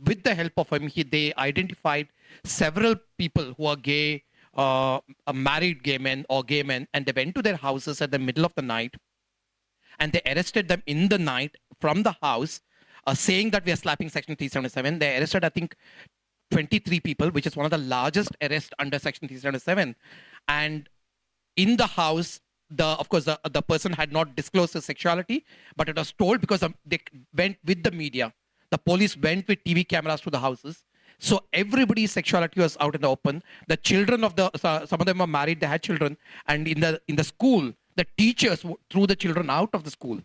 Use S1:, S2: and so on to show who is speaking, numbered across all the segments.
S1: with the help of him, they identified several people who are gay, married gay men or gay men, and they went to their houses at the middle of the night, and they arrested them in the night from the house, saying that we are slapping Section 377. They arrested, I think, 23 people, which is one of the largest arrests under Section 377. And in the house, of course, the person had not disclosed his sexuality, but it was told because they went with the media. The police went with TV cameras to the houses. So everybody's sexuality was out in the open. The children of some of them were married, they had children. And in the school, the teachers threw the children out of the school.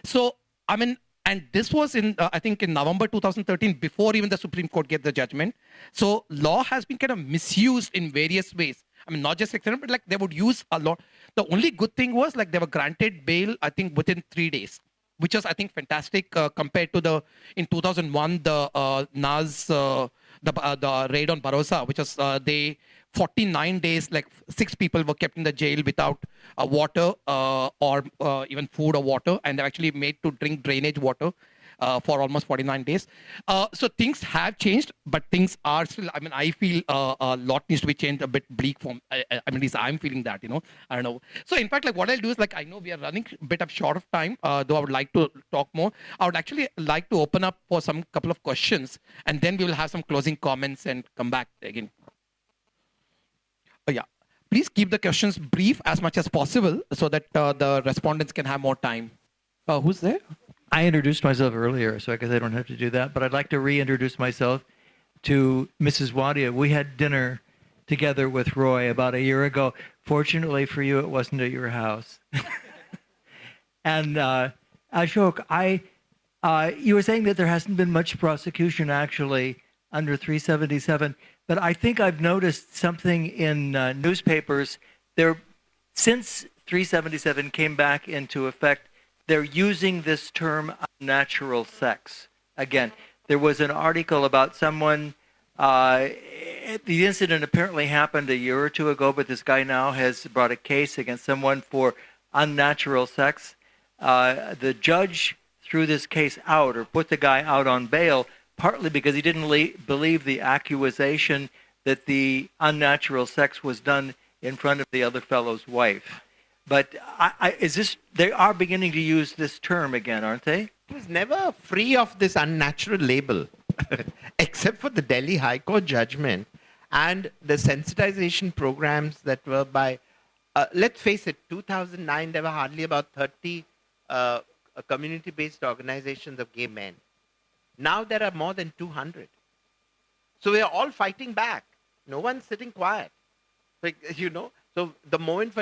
S1: So, I mean, and this was I think in November 2013, before even the Supreme Court gave the judgment. So law has been kind of misused in various ways. I mean, not just sexual, but like they would use a lot. The only good thing was like they were granted bail, I think, within 3 days, which was, I think, fantastic compared to in 2001, the NAS, the raid on Barossa, which was 49 days, like 6 people were kept in the jail without water or even food or water, and they're actually made to drink drainage water for almost 49 days. So things have changed, but things are still, I mean, I feel a lot needs to be changed, a bit bleak from, I mean, at least I'm feeling that, I don't know. So in fact, like what I'll do is, like, I know we are running a bit of short of time, though I would like to talk more. I would actually like to open up for some couple of questions, and then we will have some closing comments and come back again. Yeah. Please keep the questions brief as much as possible so that the respondents can have more time. Who's there?
S2: I introduced myself earlier, so I guess I don't have to do that. But I'd like to reintroduce myself to Mrs. Wadia. We had dinner together with Roy about a year ago. Fortunately for you, it wasn't at your house. And Ashok, you were saying that there hasn't been much prosecution actually under 377, but I think I've noticed something in newspapers. Since 377 came back into effect, they're using this term unnatural sex. Again, there was an article about someone, the incident apparently happened a year or two ago, but this guy now has brought a case against someone for unnatural sex. The judge threw this case out or put the guy out on bail, partly because he didn't believe the accusation that the unnatural sex was done in front of the other fellow's wife. But they are beginning to use this term again, aren't they?
S3: It was never free of this unnatural label, except for the Delhi High Court judgment and the sensitization programs that were by, let's face it, 2009, there were hardly about 30 community-based organizations of gay men. Now there are more than 200. So we are all fighting back. No one's sitting quiet. So the moment,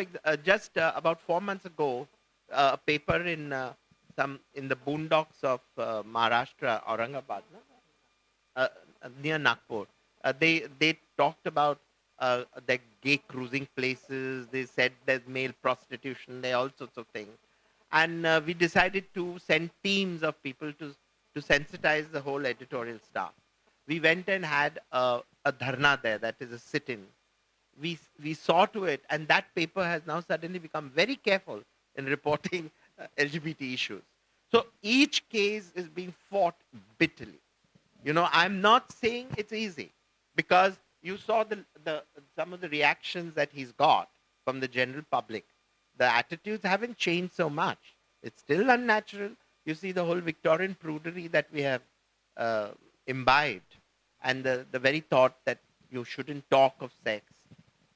S3: just about 4 months ago, a paper in the boondocks of Maharashtra, Aurangabad, near Nagpur, they talked about the gay cruising places. They said there's male prostitution, there all sorts of things, and we decided to send teams of people to sensitize the whole editorial staff. We went and had a dharna there, that is a sit-in. We saw to it, and that paper has now suddenly become very careful in reporting LGBT issues. So each case is being fought bitterly. I'm not saying it's easy, because you saw some of the reactions that he's got from the general public. The attitudes haven't changed so much. It's still unnatural. You see the whole Victorian prudery that we have imbibed, and the very thought that you shouldn't talk of sex.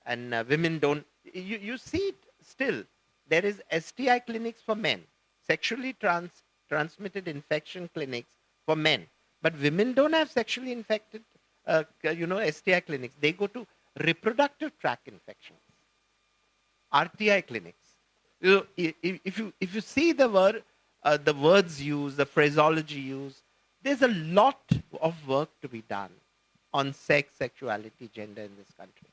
S3: And women don't, you see it still. There is STI clinics for men, sexually transmitted infection clinics for men. But women don't have sexually infected, STI clinics. They go to reproductive tract infections, RTI clinics. If you see the words used, the phraseology used, there's a lot of work to be done on sex, sexuality, gender in this country.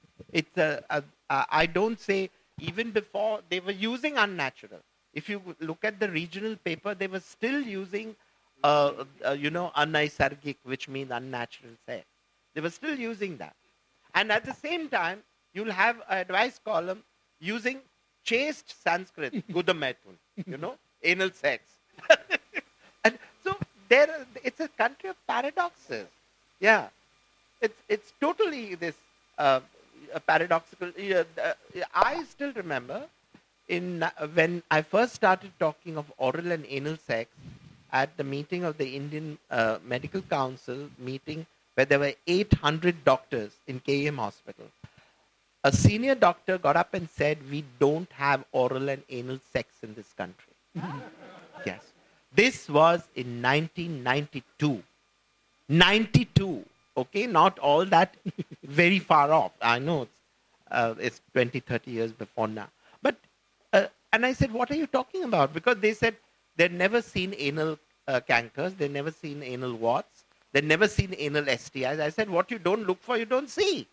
S3: I don't say, even before they were using unnatural. If you look at the regional paper, they were still using, anaisargik, which means unnatural sex. They were still using that. And at the same time, you'll have an advice column using chaste Sanskrit, gudametun, anal sex. And so it's a country of paradoxes. Yeah, it's totally this a paradoxical. I still remember when I first started talking of oral and anal sex at the meeting of the Indian Medical Council meeting, where there were 800 doctors in KM Hospital. A senior doctor got up and said, "We don't have oral and anal sex in this country." Yes. This was in 1992. 92. Okay, not all that very far off. I know it's 20, 30 years before now. But, and I said, what are you talking about? Because they said they'd never seen anal cankers, they'd never seen anal warts, they'd never seen anal STIs. I said, what you don't look for, you don't see.